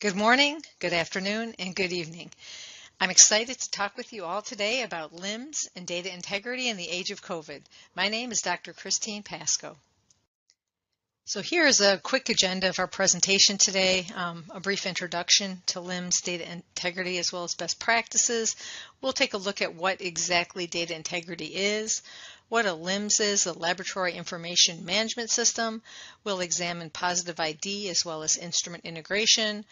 Good morning, good afternoon, and good evening. I'm excited to talk with you all today about LIMS and data integrity in the age of COVID. My name is Dr. Christine Paszko. So here is a quick agenda of our presentation today, a brief introduction to LIMS data integrity as well as best practices. We'll take a look at what exactly data integrity is, what a LIMS is, a Laboratory Information Management System. We'll examine positive ID as well as instrument integration,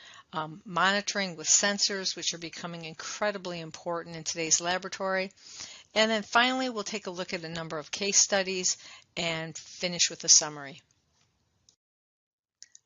monitoring with sensors, which are becoming incredibly important in today's laboratory. And then finally, we'll take a look at a number of case studies and finish with a summary.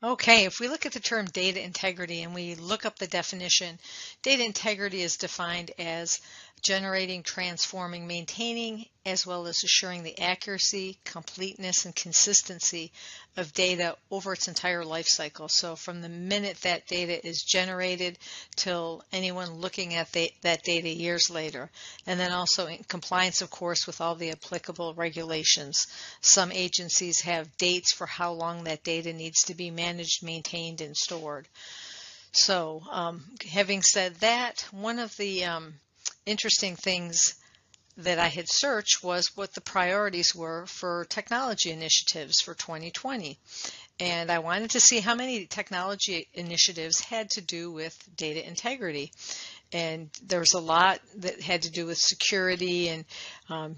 Okay, if we look at the term data integrity and we look up the definition, data integrity is defined as generating, transforming, maintaining, as well as assuring the accuracy, completeness, and consistency of data over its entire life cycle. So from the minute that data is generated till anyone looking at that data years later. And then also in compliance, of course, with all the applicable regulations. Some agencies have dates for how long that data needs to be managed, maintained, and stored. So having said that, one of the interesting things that I had searched was what the priorities were for technology initiatives for 2020. And I wanted to see how many technology initiatives had to do with data integrity. And there was a lot that had to do with security and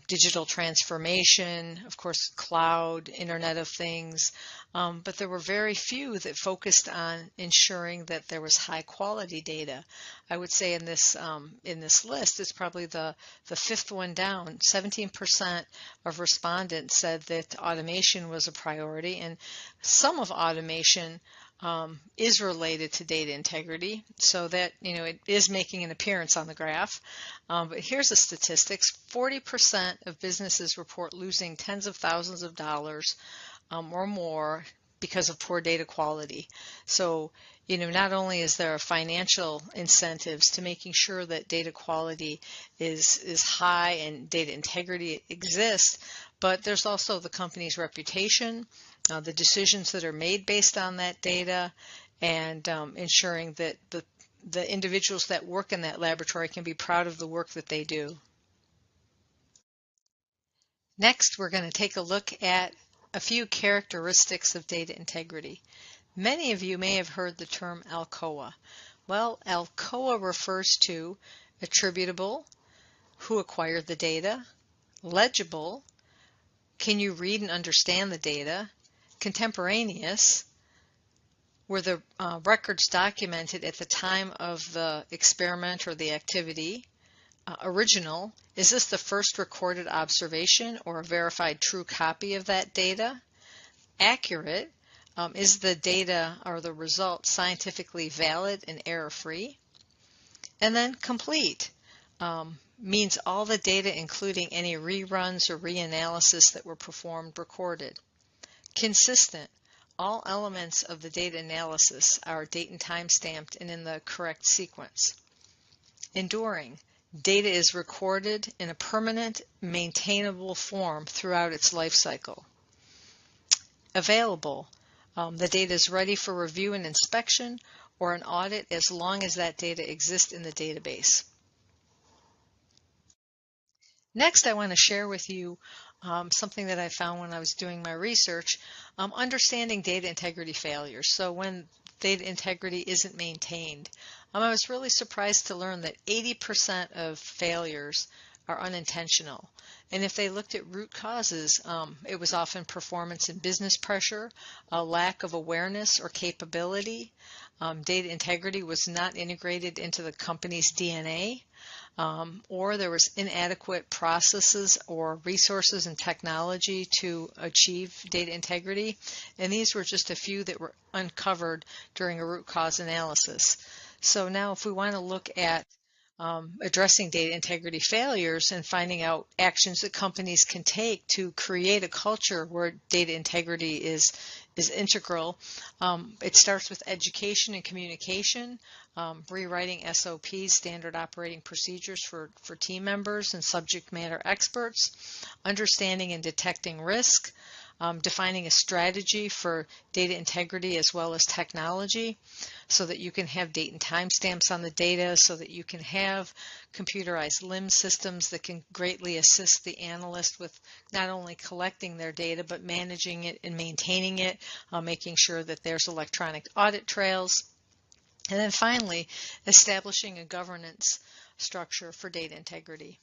digital transformation, of course, cloud, Internet of Things, but there were very few that focused on ensuring that there was high quality data. I would say in this list, it's probably the fifth one down. 17% of respondents said that automation was a priority, and some of automation is related to data integrity, so that it is making an appearance on the graph. But here's the statistics: 40% of businesses report losing tens of thousands of dollars or more because of poor data quality. So not only is there financial incentives to making sure that data quality is high and data integrity exists, but there's also the company's reputation, the decisions that are made based on that data, and ensuring that the individuals that work in that laboratory can be proud of the work that they do. Next, we're going to take a look at a few characteristics of data integrity. Many of you may have heard the term ALCOA. Well, ALCOA refers to attributable, who acquired the data; legible, can you read and understand the data; contemporaneous, were the records documented at the time of the experiment or the activity; original, is this the first recorded observation or a verified true copy of that data; accurate, is the data or the result scientifically valid and error-free; and then complete, means all the data, including any reruns or reanalysis that were performed, recorded; consistent, all elements of the data analysis are date and time stamped and in the correct sequence; enduring, data is recorded in a permanent, maintainable form throughout its life cycle; available, the data is ready for review and inspection or an audit as long as that data exists in the database. Next, I want to share with you something that I found when I was doing my research, understanding data integrity failures. So when data integrity isn't maintained, I was really surprised to learn that 80% of failures are unintentional. And if they looked at root causes, it was often performance and business pressure, a lack of awareness or capability. Data integrity was not integrated into the company's DNA, or there was inadequate processes or resources and technology to achieve data integrity. And these were just a few that were uncovered during a root cause analysis. So now if we want to look at addressing data integrity failures and finding out actions that companies can take to create a culture where data integrity is integral, it starts with education and communication, rewriting SOPs, standard operating procedures for team members and subject matter experts, understanding and detecting risk, defining a strategy for data integrity as well as technology, so that you can have date and timestamps on the data, so that you can have computerized LIMS systems that can greatly assist the analyst with not only collecting their data but managing it and maintaining it, making sure that there's electronic audit trails. And then finally, establishing a governance structure for data integrity.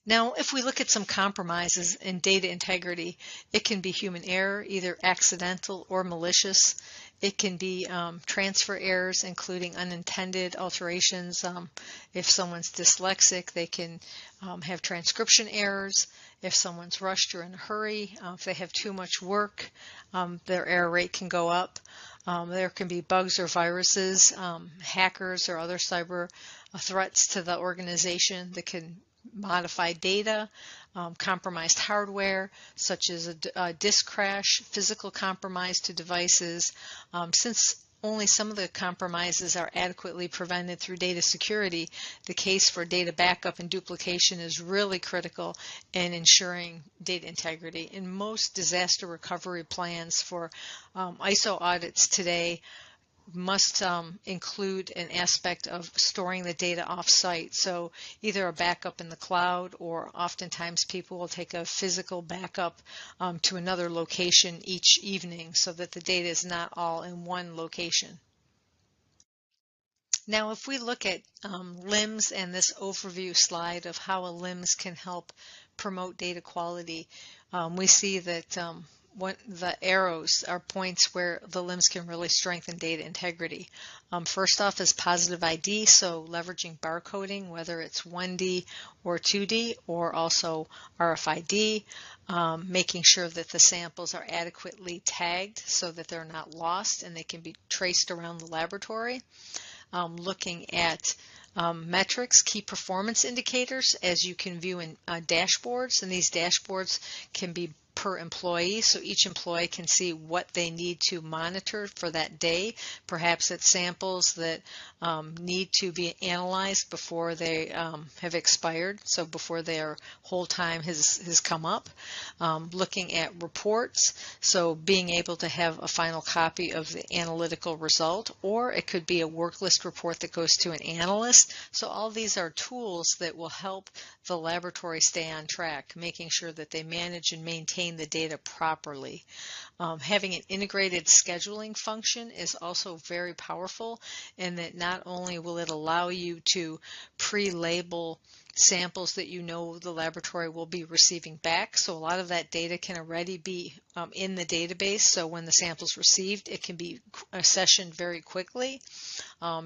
Now, if we look at some compromises in data integrity, it can be human error, either accidental or malicious. It can be transfer errors, including unintended alterations. If someone's dyslexic, they can have transcription errors. If someone's rushed or in a hurry, if they have too much work, their error rate can go up. There can be bugs or viruses, hackers or other cyber threats to the organization that can modify data, compromised hardware, such as a disk crash, physical compromise to devices. Since only some of the compromises are adequately prevented through data security, the case for data backup and duplication is really critical in ensuring data integrity. In most disaster recovery plans for ISO audits today, must include an aspect of storing the data off-site. So either a backup in the cloud, or oftentimes people will take a physical backup to another location each evening so that the data is not all in one location. Now, if we look at LIMS and this overview slide of how a LIMS can help promote data quality, we see that the arrows are points where the LIMS can really strengthen data integrity. First off is positive ID, so leveraging barcoding, whether it's 1D or 2D, or also RFID, making sure that the samples are adequately tagged so that they're not lost and they can be traced around the laboratory. Looking at metrics, key performance indicators, as you can view in dashboards, and these dashboards can be per employee, so each employee can see what they need to monitor for that day. Perhaps it's samples that need to be analyzed before they have expired, so before their whole time has come up. Looking at reports, so being able to have a final copy of the analytical result, or it could be a work list report that goes to an analyst. So all these are tools that will help the laboratory stay on track, making sure that they manage and maintain the data properly. Having an integrated scheduling function is also very powerful, in that not only will it allow you to pre-label samples that you know the laboratory will be receiving back, so a lot of that data can already be in the database, so when the sample's received, it can be accessioned very quickly.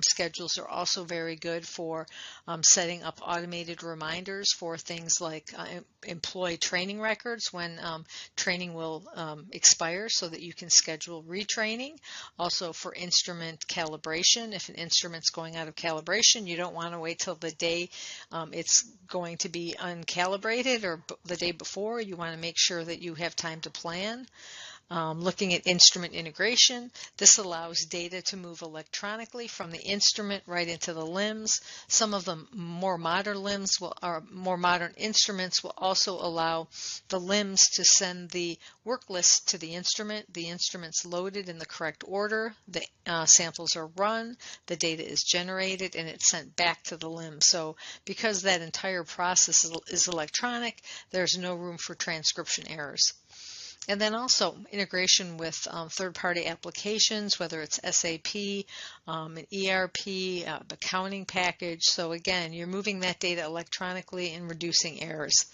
Schedules are also very good for setting up automated reminders for things like employee training records when training will expire, so that you can schedule retraining. Also for instrument calibration, if an instrument's going out of calibration, you don't want to wait till the day it's going to be uncalibrated or the day before. You want to make sure that you have time to plan. Looking at instrument integration, this allows data to move electronically from the instrument right into the LIMS. Some of the more modern LIMS or more modern instruments will also allow the LIMS to send the work list to the instrument. The instrument's loaded in the correct order, the samples are run, the data is generated, and it's sent back to the LIMS. So because that entire process is electronic, there's no room for transcription errors. And then also integration with third-party applications, whether it's SAP, an ERP, accounting package. So again, you're moving that data electronically and reducing errors.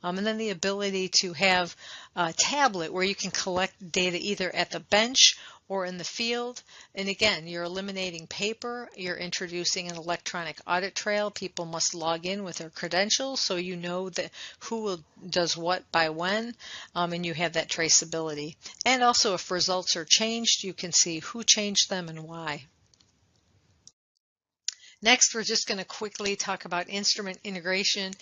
And then the ability to have a tablet where you can collect data either at the bench or in the field. And again, you're eliminating paper, you're introducing an electronic audit trail. People must log in with their credentials, so you know that does what by when, and you have that traceability. And also if results are changed, you can see who changed them and why. Next, we're just going to quickly talk about instrument integration.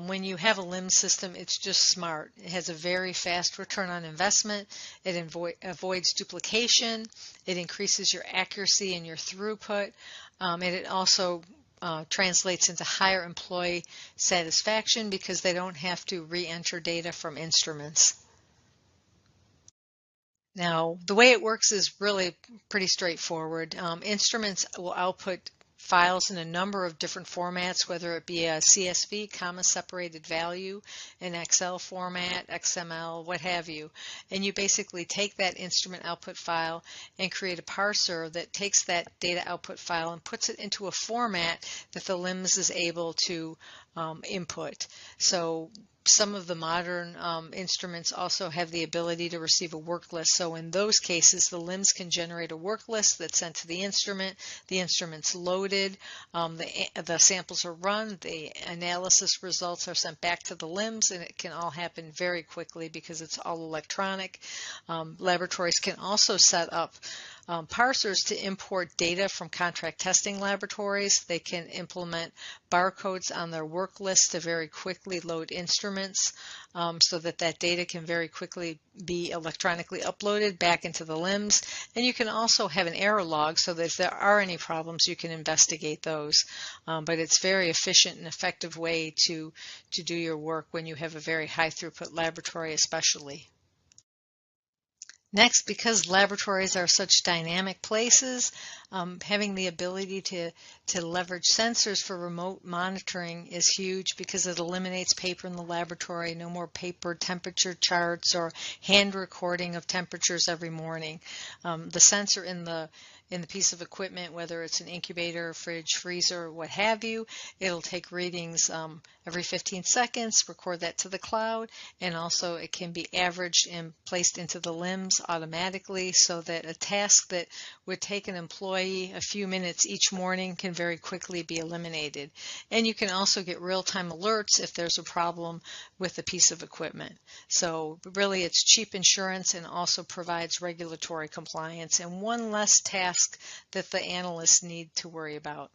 When you have a LIMS system, it's just smart. It has a very fast return on investment. It avoids duplication. It increases your accuracy and your throughput. And it also translates into higher employee satisfaction because they don't have to re-enter data from instruments. Now, the way it works is really pretty straightforward. Instruments will output files in a number of different formats, whether it be a CSV, comma separated value, an Excel format, XML, what have you. And you basically take that instrument output file and create a parser that takes that data output file and puts it into a format that the LIMS is able to input. So some of the modern instruments also have the ability to receive a work list. So in those cases, the LIMS can generate a work list that's sent to the instrument's loaded, the samples are run, the analysis results are sent back to the LIMS, and it can all happen very quickly because it's all electronic. Laboratories can also set up parsers to import data from contract testing laboratories. They can implement barcodes on their work list to very quickly load instruments so that that data can very quickly be electronically uploaded back into the LIMS. And you can also have an error log so that if there are any problems, you can investigate those. But it's a very efficient and effective way to do your work when you have a very high throughput laboratory especially. Next, because laboratories are such dynamic places, having the ability to leverage sensors for remote monitoring is huge because it eliminates paper in the laboratory, no more paper temperature charts or hand recording of temperatures every morning. The sensor in the piece of equipment, whether it's an incubator, fridge, freezer, what have you, it'll take readings every 15 seconds, record that to the cloud, and also it can be averaged and placed into the LIMS automatically so that a task that would take an employee a few minutes each morning can very quickly be eliminated. And you can also get real-time alerts if there's a problem with a piece of equipment. So really it's cheap insurance and also provides regulatory compliance and one less task that the analysts need to worry about.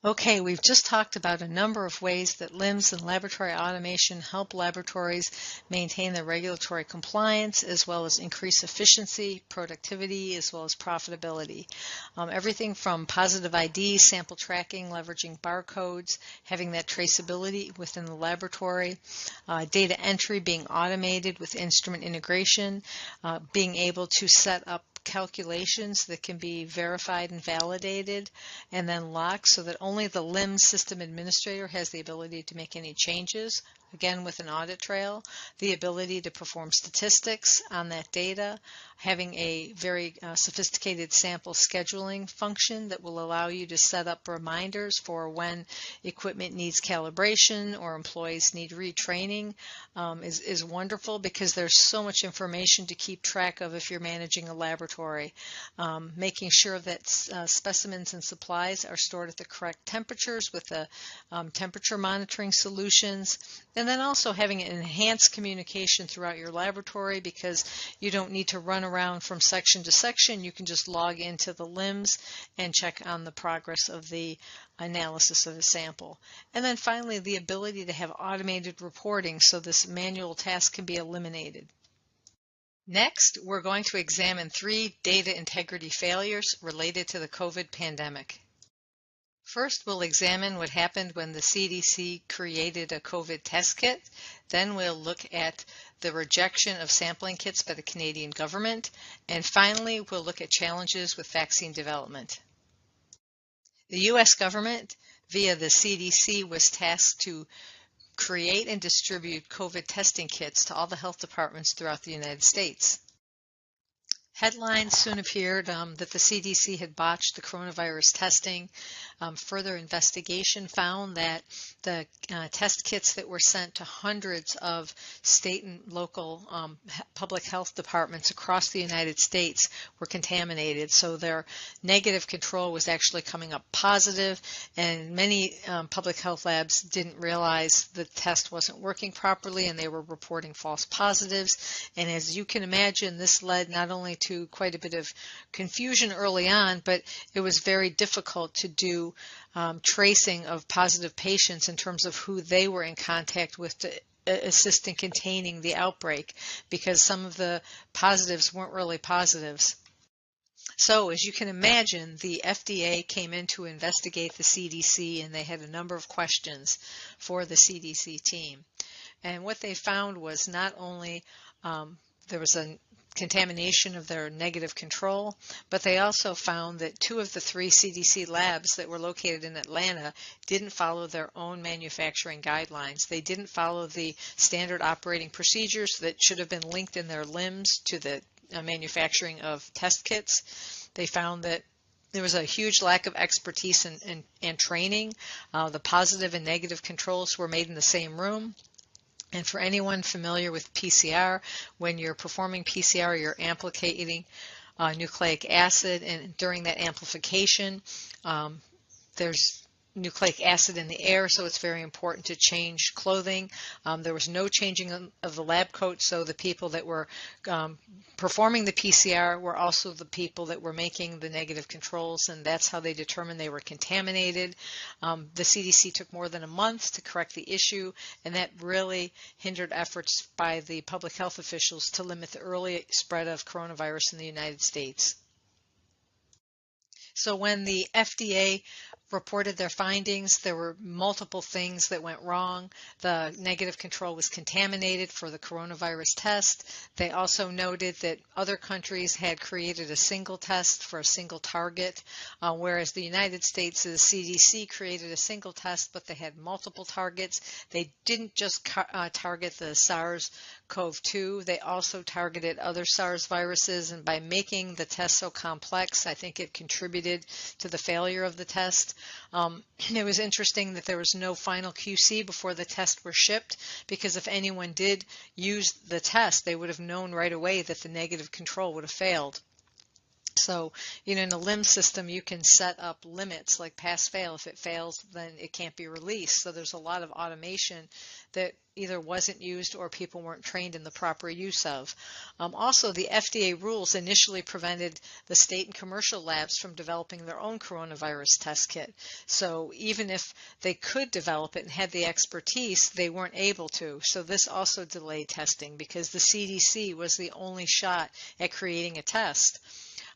Okay, we've just talked about a number of ways that LIMS and laboratory automation help laboratories maintain their regulatory compliance as well as increase efficiency, productivity, as well as profitability. Everything from positive ID, sample tracking, leveraging barcodes, having that traceability within the laboratory, data entry being automated with instrument integration, being able to set up calculations that can be verified and validated and then locked so that only the LIMS system administrator has the ability to make any changes, again with an audit trail, the ability to perform statistics on that data, having a very sophisticated sample scheduling function that will allow you to set up reminders for when equipment needs calibration or employees need retraining is wonderful because there's so much information to keep track of if you're managing a laboratory. Making sure that specimens and supplies are stored at the correct temperatures with the temperature monitoring solutions, and then also having an enhanced communication throughout your laboratory because you don't need to run around from section to section. You can just log into the LIMS and check on the progress of the analysis of a sample. And then finally, the ability to have automated reporting so this manual task can be eliminated. Next, we're going to examine 3 data integrity failures related to the COVID pandemic. First, we'll examine what happened when the CDC created a COVID test kit. Then we'll look at the rejection of sampling kits by the Canadian government. And finally, we'll look at challenges with vaccine development. The U.S. government, via the CDC, was tasked to create and distribute COVID testing kits to all the health departments throughout the United States. Headlines soon appeared that the CDC had botched the coronavirus testing. Further investigation found that the test kits that were sent to hundreds of state and local public health departments across the United States were contaminated. So their negative control was actually coming up positive, and many public health labs didn't realize the test wasn't working properly and they were reporting false positives. And as you can imagine, this led not only to quite a bit of confusion early on, but it was very difficult to do tracing of positive patients in terms of who they were in contact with to assist in containing the outbreak, because some of the positives weren't really positives. So as you can imagine, the FDA came in to investigate the CDC, and they had a number of questions for the CDC team. And what they found was not only there was a contamination of their negative control, but they also found that 2 of the 3 CDC labs that were located in Atlanta didn't follow their own manufacturing guidelines. They didn't follow the standard operating procedures that should have been linked in their LIMS to the manufacturing of test kits. They found that there was a huge lack of expertise and training. The positive and negative controls were made in the same room. And for anyone familiar with PCR, when you're performing PCR, you're amplificating nucleic acid, and during that amplification, there's nucleic acid in the air, so it's very important to change clothing. There was no changing of the lab coat, so the people that were performing the PCR were also the people that were making the negative controls, and that's how they determined they were contaminated. The CDC took more than a month to correct the issue, and that really hindered efforts by the public health officials to limit the early spread of coronavirus in the United States. So when the FDA reported their findings, there were multiple things that went wrong. The negative control was contaminated for the coronavirus test. They also noted that other countries had created a single test for a single target, whereas the United States' CDC created a single test, but they had multiple targets. They didn't just target the SARS-CoV-2, they also targeted other SARS viruses, and by making the test so complex, I think it contributed to the failure of the test. It was interesting that there was no final QC before the tests were shipped, because if anyone did use the test, they would have known right away that the negative control would have failed. So, in a LIMS system, you can set up limits like pass-fail. If it fails, then it can't be released. So there's a lot of automation that either wasn't used or people weren't trained in the proper use of. Also, the FDA rules initially prevented the state and commercial labs from developing their own coronavirus test kit. So even if they could develop it and had the expertise, they weren't able to. So this also delayed testing because the CDC was the only shot at creating a test.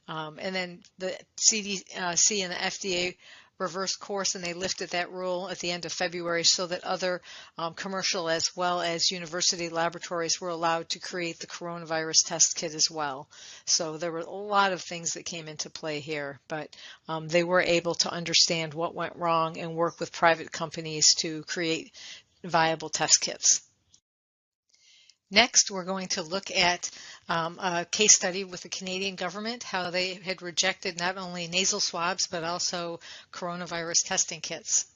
And then the CDC and the FDA reversed course, and they lifted that rule at the end of February so that other commercial as well as university laboratories were allowed to create the coronavirus test kit as well. So there were a lot of things that came into play here, but they were able to understand what went wrong and work with private companies to create viable test kits. Next, we're going to look at a case study with the Canadian government, how they had rejected not only nasal swabs, but also coronavirus testing kits.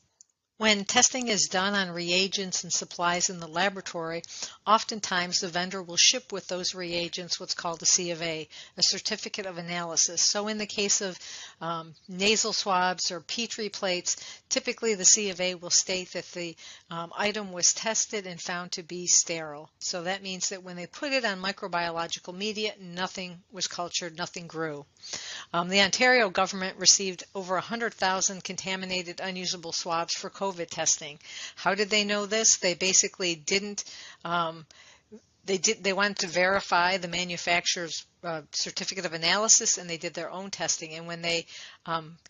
When testing is done on reagents and supplies in the laboratory, oftentimes the vendor will ship with those reagents what's called a C of A, a certificate of analysis. So in the case of nasal swabs or Petri plates, typically the C of A will state that the item was tested and found to be sterile. So that means that when they put it on microbiological media, nothing was cultured, nothing grew. The Ontario government received over 100,000 contaminated unusable swabs for COVID testing. How did they know this? They basically didn't. They wanted to verify the manufacturer's certificate of analysis, and they did their own testing. And when they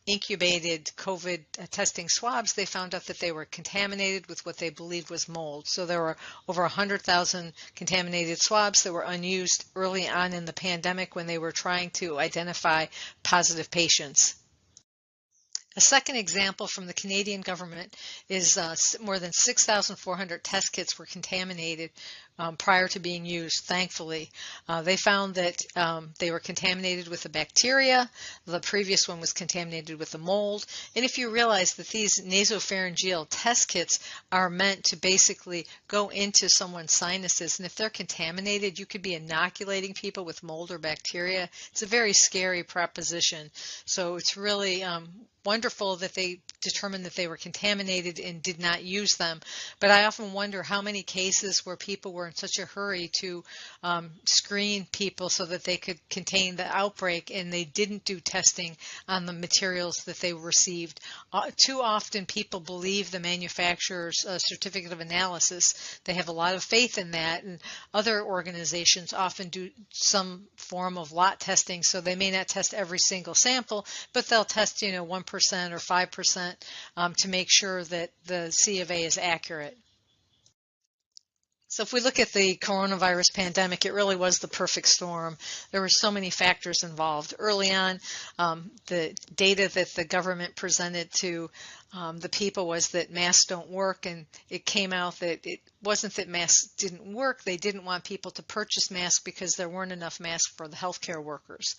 incubated COVID testing swabs, they found out that they were contaminated with what they believed was mold. So there were over 100,000 contaminated swabs that were unused early on in the pandemic when they were trying to identify positive patients. A second example from the Canadian government is more than 6,400 test kits were contaminated prior to being used, thankfully. They found that they were contaminated with a bacteria. The previous one was contaminated with a mold. And if you realize that these nasopharyngeal test kits are meant to basically go into someone's sinuses, and if they're contaminated, you could be inoculating people with mold or bacteria. It's a very scary proposition. So it's really wonderful that they determined that they were contaminated and did not use them. But I often wonder how many cases where people were in such a hurry to screen people so that they could contain the outbreak, and they didn't do testing on the materials that they received. Too often people believe the manufacturer's certificate of analysis. They have a lot of faith in that, and other organizations often do some form of lot testing, so they may not test every single sample, but they'll test 1% or 5% to make sure that the C of A is accurate. So if we look at the coronavirus pandemic, it really was the perfect storm. There were so many factors involved. Early on, the data that the government presented to the people was that masks don't work, and it came out that it wasn't that masks didn't work. They didn't want people to purchase masks because there weren't enough masks for the healthcare workers.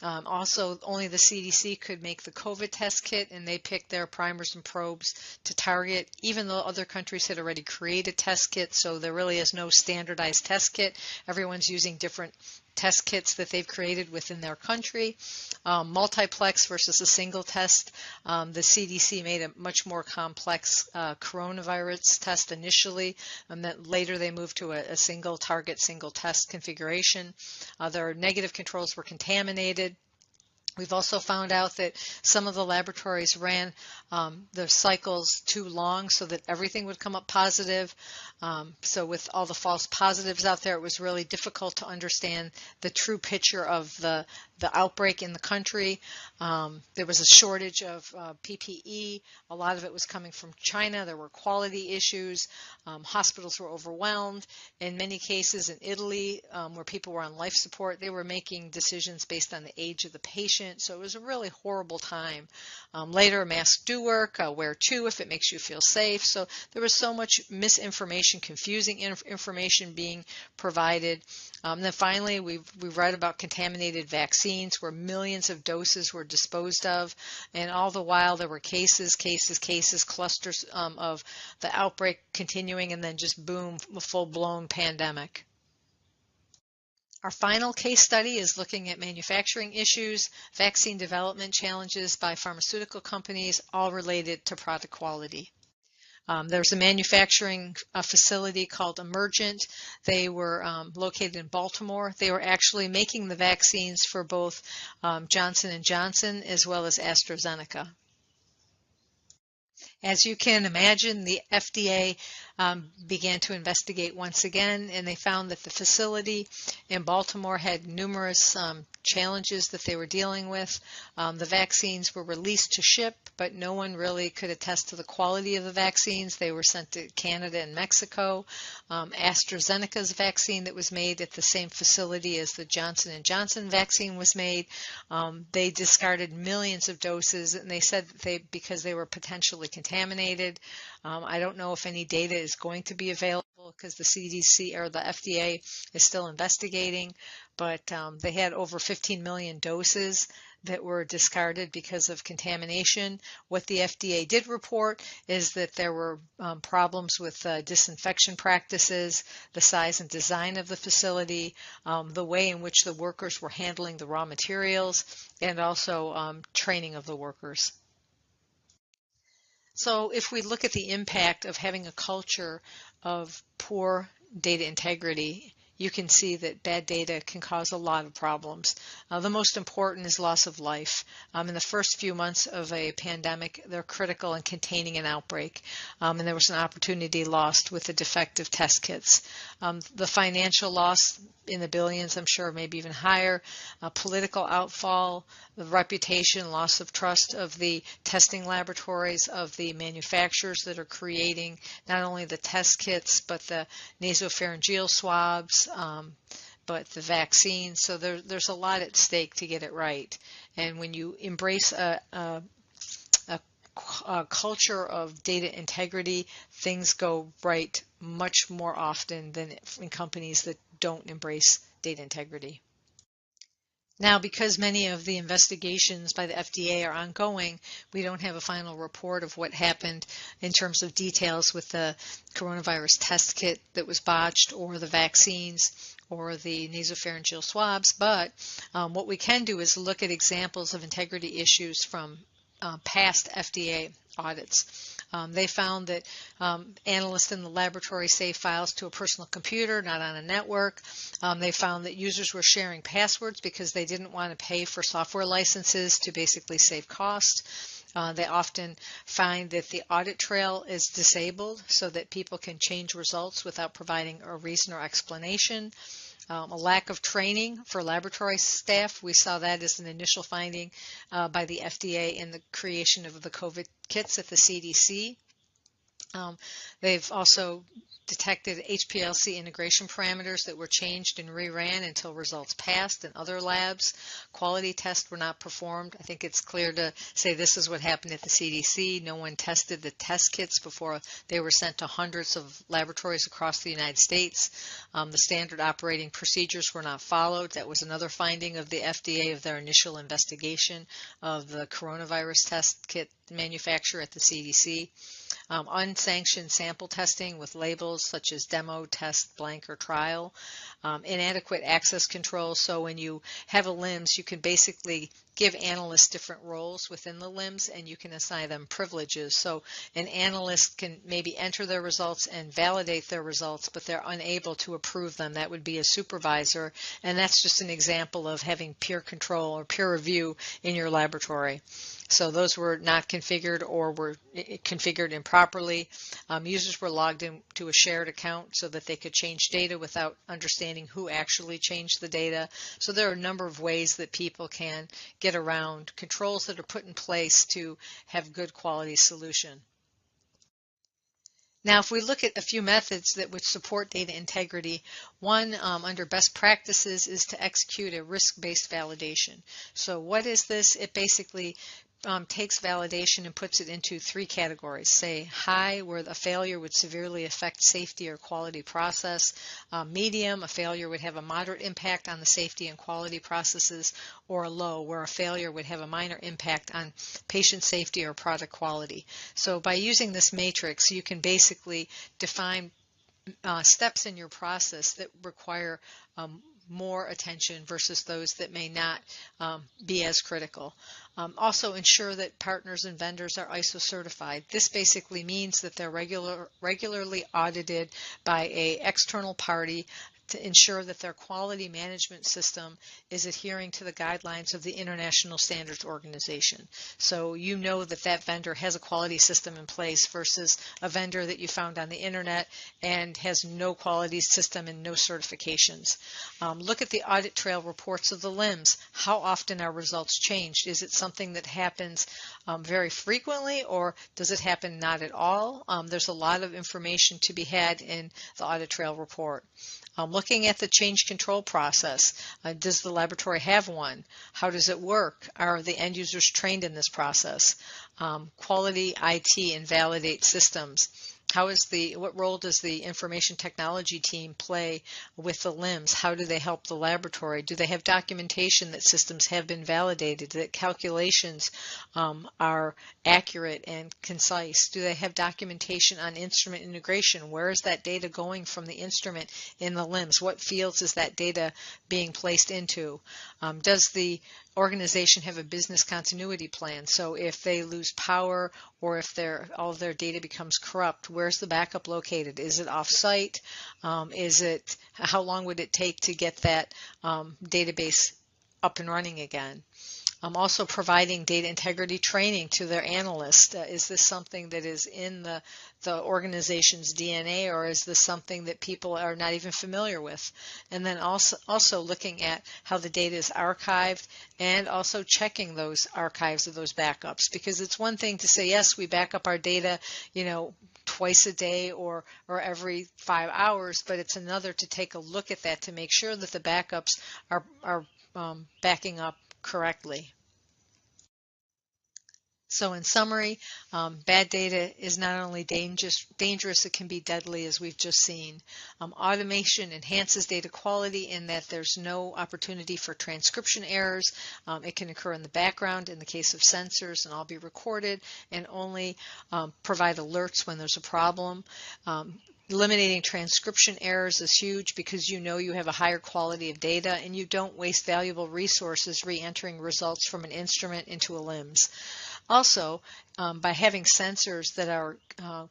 Also, only the CDC could make the COVID test kit, and they picked their primers and probes to target, even though other countries had already created test kits, so there really is no standardized test kit. Everyone's using different test kits that they've created within their country. Multiplex versus a single test. The CDC made a much more complex coronavirus test initially, and then later they moved to a single target, single test configuration. Their negative controls were contaminated. We've also found out that some of the laboratories ran their cycles too long so that everything would come up positive. So with all the false positives out there, it was really difficult to understand the true picture of the outbreak in the country. There was a shortage of PPE. A lot of it was coming from China. There were quality issues. Hospitals were overwhelmed. In many cases in Italy, where people were on life support, they were making decisions based on the age of the patient. So it was a really horrible time. Later, masks do work. Wear two if it makes you feel safe. So there was so much misinformation, confusing information being provided. Then finally, we read about contaminated vaccines where millions of doses were disposed of, and all the while there were cases, clusters of the outbreak continuing, and then just boom, a full-blown pandemic. Our final case study is looking at manufacturing issues, vaccine development challenges by pharmaceutical companies, all related to product quality. There's a manufacturing facility called Emergent. They were located in Baltimore. They were actually making the vaccines for both Johnson & Johnson as well as AstraZeneca. As you can imagine, the FDA began to investigate once again, and they found that the facility in Baltimore had numerous challenges that they were dealing with. The vaccines were released to ship, but no one really could attest to the quality of the vaccines. They were sent to Canada and Mexico. AstraZeneca's vaccine that was made at the same facility as the Johnson & Johnson vaccine was made, they discarded millions of doses, and they said that because they were potentially contaminated. I don't know if any data is going to be available because the CDC or the FDA is still investigating, but they had over 15 million doses that were discarded because of contamination. What the FDA did report is that there were problems with disinfection practices, the size and design of the facility, the way in which the workers were handling the raw materials, and also training of the workers. So if we look at the impact of having a culture of poor data integrity, you can see that bad data can cause a lot of problems. The most important is loss of life. In the first few months of a pandemic, they're critical in containing an outbreak, and there was an opportunity lost with the defective test kits. The financial loss in the billions, I'm sure, maybe even higher. Political outfall, the reputation, loss of trust of the testing laboratories, of the manufacturers that are creating not only the test kits, but the nasopharyngeal swabs, but the vaccine. So there's a lot at stake to get it right. And when you embrace a culture of data integrity, things go right much more often than in companies that don't embrace data integrity. Now, because many of the investigations by the FDA are ongoing, we don't have a final report of what happened in terms of details with the coronavirus test kit that was botched, or the vaccines, or the nasopharyngeal swabs. But what we can do is look at examples of integrity issues from past FDA audits. They found that analysts in the laboratory saved files to a personal computer, not on a network. They found that users were sharing passwords because they didn't want to pay for software licenses to basically save cost. They often find that the audit trail is disabled so that people can change results without providing a reason or explanation. A lack of training for laboratory staff. We saw that as an initial finding by the FDA in the creation of the COVID kits at the CDC. They've also detected HPLC integration parameters that were changed and reran until results passed in other labs. Quality tests were not performed. I think it's clear to say this is what happened at the CDC. No one tested the test kits before they were sent to hundreds of laboratories across the United States. The standard operating procedures were not followed. That was another finding of the FDA of their initial investigation of the coronavirus test kit manufacturer at the CDC. Unsanctioned sample testing with labels such as demo, test, blank, or trial. Inadequate access control. So when you have a LIMS, you can basically give analysts different roles within the LIMS, and you can assign them privileges. So an analyst can maybe enter their results and validate their results, but they're unable to approve them. That would be a supervisor, and that's just an example of having peer control or peer review in your laboratory. So those were not configured or were configured improperly. Users were logged into a shared account so that they could change data without understanding who actually changed the data. So there are a number of ways that people can get around controls that are put in place to have good quality solution. Now, if we look at a few methods that would support data integrity, one under best practices is to execute a risk-based validation. So what is this? It basically takes validation and puts it into three categories. Say high, where a failure would severely affect safety or quality process. Medium, a failure would have a moderate impact on the safety and quality processes. Or low, where a failure would have a minor impact on patient safety or product quality. So by using this matrix, you can basically define steps in your process that require more attention versus those that may not be as critical. Also ensure that partners and vendors are ISO certified. This basically means that they're regularly audited by an external party to ensure that their quality management system is adhering to the guidelines of the International Standards Organization. So you know that that vendor has a quality system in place versus a vendor that you found on the internet and has no quality system and no certifications. Look at the audit trail reports of the LIMS. How often are results changed? Is it something that happens very frequently, or does it happen not at all? There's a lot of information to be had in the audit trail report. Looking at the change control process, does the laboratory have one? How does it work? Are the end users trained in this process? Quality IT and validate systems. What role does the information technology team play with the LIMS? How do they help the laboratory? Do they have documentation that systems have been validated, that calculations are accurate and concise? Do they have documentation on instrument integration? Where is that data going from the instrument in the LIMS? What fields is that data being placed into? Does the organization have a business continuity plan? So if they lose power or if all of their data becomes corrupt, where's the backup located? Is it off-site? How long would it take to get that database up and running again? Also providing data integrity training to their analysts. Is this something that is in the organization's DNA, or is this something that people are not even familiar with? And then also looking at how the data is archived and also checking those archives of those backups, because it's one thing to say, yes, we back up our data, twice a day or every 5 hours, but it's another to take a look at that to make sure that the backups are backing up correctly. So in summary, bad data is not only dangerous, it can be deadly, as we've just seen. Automation enhances data quality in that there's no opportunity for transcription errors. It can occur in the background in the case of sensors and all be recorded and only provide alerts when there's a problem. Eliminating transcription errors is huge because you have a higher quality of data and you don't waste valuable resources re-entering results from an instrument into a LIMS. Also, by having sensors that are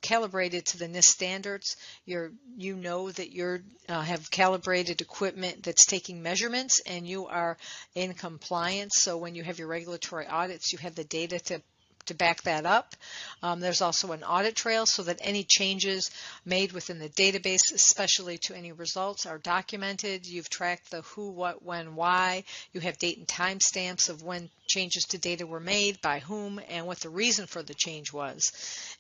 calibrated to the NIST standards, you know that you have calibrated equipment that's taking measurements and you are in compliance. So when you have your regulatory audits, you have the data to to back that up. There's also an audit trail so that any changes made within the database, especially to any results, are documented. You've tracked the who, what, when, why. You have date and time stamps of when changes to data were made, by whom, and what the reason for the change was.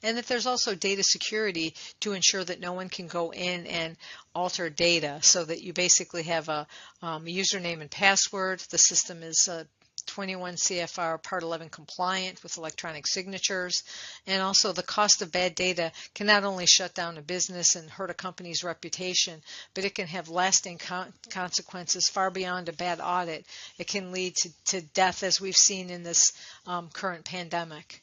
And that there's also data security to ensure that no one can go in and alter data, so that you basically have a username and password. The system is 21 CFR Part 11 compliant with electronic signatures, and also the cost of bad data can not only shut down a business and hurt a company's reputation, but it can have lasting consequences far beyond a bad audit. It can lead to death, as we've seen in this current pandemic.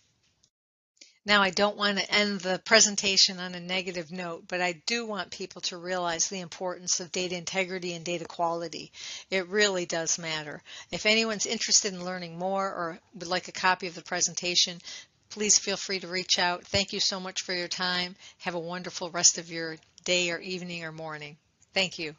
Now, I don't want to end the presentation on a negative note, but I do want people to realize the importance of data integrity and data quality. It really does matter. If anyone's interested in learning more or would like a copy of the presentation, please feel free to reach out. Thank you so much for your time. Have a wonderful rest of your day or evening or morning. Thank you.